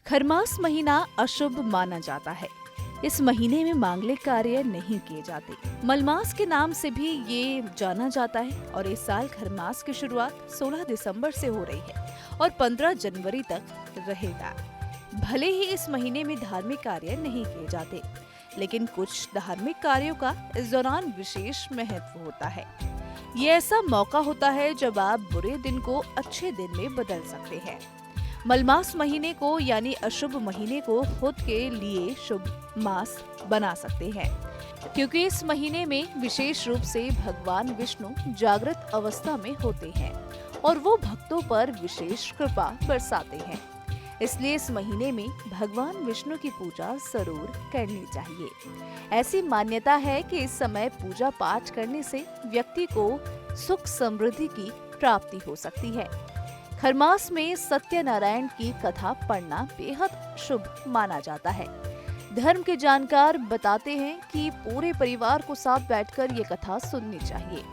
खरमास महीना अशुभ माना जाता है। इस महीने में मांगलिक कार्य नहीं किए जाते। मलमास के नाम से भी ये जाना जाता है और इस साल खरमास की शुरुआत 16 दिसंबर से हो रही है और 15 जनवरी तक रहेगा। भले ही इस महीने में धार्मिक कार्य नहीं किए जाते, लेकिन कुछ धार्मिक कार्यों का इस दौरान विशेष महत्व होता है। ये ऐसा मौका होता है जब आप बुरे दिन को अच्छे दिन में बदल सकते हैं। मलमास महीने को यानी अशुभ महीने को खुद के लिए शुभ मास बना सकते हैं, क्योंकि इस महीने में विशेष रूप से भगवान विष्णु जागृत अवस्था में होते हैं और वो भक्तों पर विशेष कृपा बरसाते हैं। इसलिए इस महीने में भगवान विष्णु की पूजा जरूर करनी चाहिए। ऐसी मान्यता है कि इस समय पूजा पाठ करने से व्यक्ति को सुख समृद्धि की प्राप्ति हो सकती है। खरमास में सत्यनारायण की कथा पढ़ना बेहद शुभ माना जाता है। धर्म के जानकार बताते हैं कि पूरे परिवार को साथ बैठकर ये कथा सुननी चाहिए।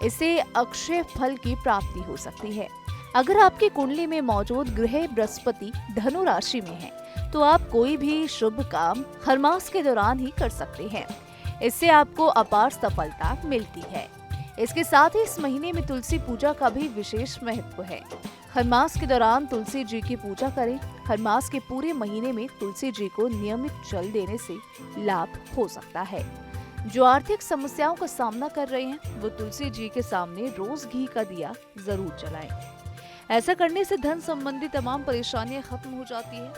इससे अक्षय फल की प्राप्ति हो सकती है। अगर आपकी कुंडली में मौजूद ग्रह बृहस्पति धनु राशि में है, तो आप कोई भी शुभ काम खरमास के दौरान ही कर सकते हैं। इससे आपको अपार सफलता मिलती है। इसके साथ ही इस महीने में तुलसी पूजा का भी विशेष महत्व है। खरमास के दौरान तुलसी जी की पूजा करें। खरमास के पूरे महीने में तुलसी जी को नियमित जल देने से लाभ हो सकता है। जो आर्थिक समस्याओं का सामना कर रहे हैं, वो तुलसी जी के सामने रोज घी का दिया जरूर जलाएं। ऐसा करने से धन संबंधी तमाम परेशानियां खत्म हो जाती है।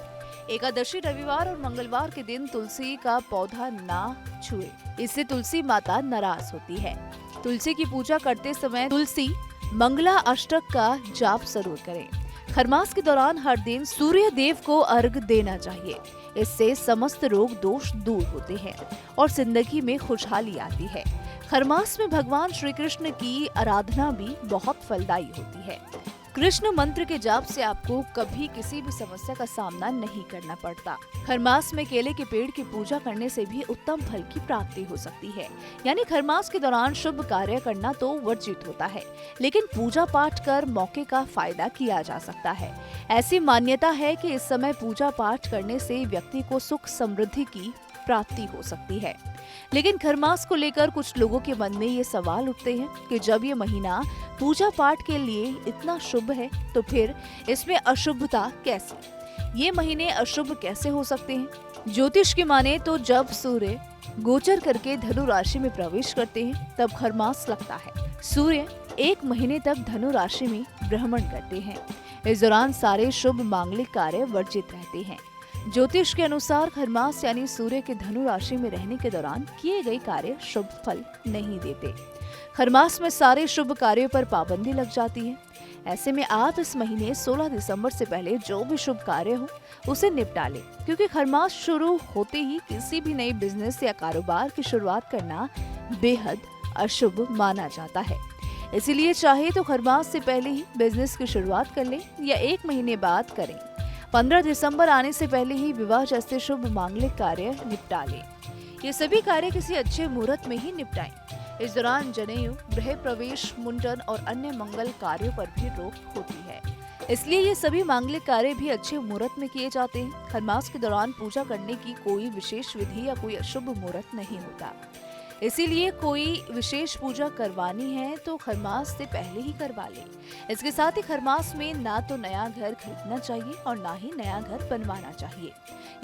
एकादशी, रविवार और मंगलवार के दिन तुलसी का पौधा ना छुए, इससे तुलसी माता नाराज होती है। तुलसी की पूजा करते समय तुलसी मंगला अष्टक का जाप जरूर करें। खरमास के दौरान हर दिन सूर्य देव को अर्घ देना चाहिए। इससे समस्त रोग दोष दूर होते हैं और जिंदगी में खुशहाली आती है। खरमास में भगवान श्री कृष्ण की आराधना भी बहुत फलदायी होती है। कृष्ण मंत्र के जाप से आपको कभी किसी भी समस्या का सामना नहीं करना पड़ता। खरमास में केले के पेड़ की पूजा करने से भी उत्तम फल की प्राप्ति हो सकती है। यानी खरमास के दौरान शुभ कार्य करना तो वर्जित होता है, लेकिन पूजा पाठ कर मौके का फायदा किया जा सकता है। ऐसी मान्यता है कि इस समय पूजा पाठ करने से व्यक्ति को सुख समृद्धि की प्राप्ति हो सकती है। लेकिन खरमास को लेकर कुछ लोगों के मन में ये सवाल उठते हैं कि जब ये महीना पूजा पाठ के लिए इतना शुभ है, तो फिर इसमें अशुभता कैसे? ये महीने अशुभ कैसे हो सकते हैं? ज्योतिष की माने तो जब सूर्य गोचर करके धनु राशि में प्रवेश करते हैं, तब खरमास लगता है। सूर्य एक महीने तक धनु राशि में भ्रमण करते हैं। इस दौरान सारे शुभ मांगलिक कार्य वर्जित रहते हैं। ज्योतिष के अनुसार खरमास यानी सूर्य के धनु राशि में रहने के दौरान किए गए कार्य शुभ फल नहीं देते। खरमास में सारे शुभ कार्यों पर पाबंदी लग जाती है। ऐसे में आप इस महीने 16 दिसंबर से पहले जो भी शुभ कार्य हो उसे निपटा लें, क्योंकि खरमास शुरू होते ही किसी भी नए बिजनेस या कारोबार की शुरुआत करना बेहद अशुभ माना जाता है। इसीलिए चाहे तो खरमास से पहले ही बिजनेस की शुरुआत कर लें या एक महीने बाद करें। 15 दिसंबर आने से पहले ही विवाह जैसे शुभ मांगलिक कार्य निपटा लें। ये सभी कार्य किसी अच्छे मुहूर्त में ही निपटाएं। इस दौरान जनेऊ, गृह प्रवेश, मुंडन और अन्य मंगल कार्यों पर भी रोक होती है। इसलिए ये सभी मांगलिक कार्य भी अच्छे मुहूर्त में किए जाते हैं। खरमास के दौरान पूजा करने की कोई विशेष विधि या कोई अशुभ मुहूर्त नहीं होता। इसीलिए कोई विशेष पूजा करवानी है तो खरमास से पहले ही करवा ले। इसके साथ ही खरमास में ना तो नया घर खरीदना चाहिए और ना ही नया घर बनवाना चाहिए।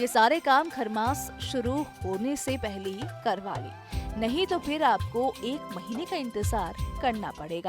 ये सारे काम खरमास शुरू होने से पहले ही करवा ले, नहीं तो फिर आपको एक महीने का इंतजार करना पड़ेगा।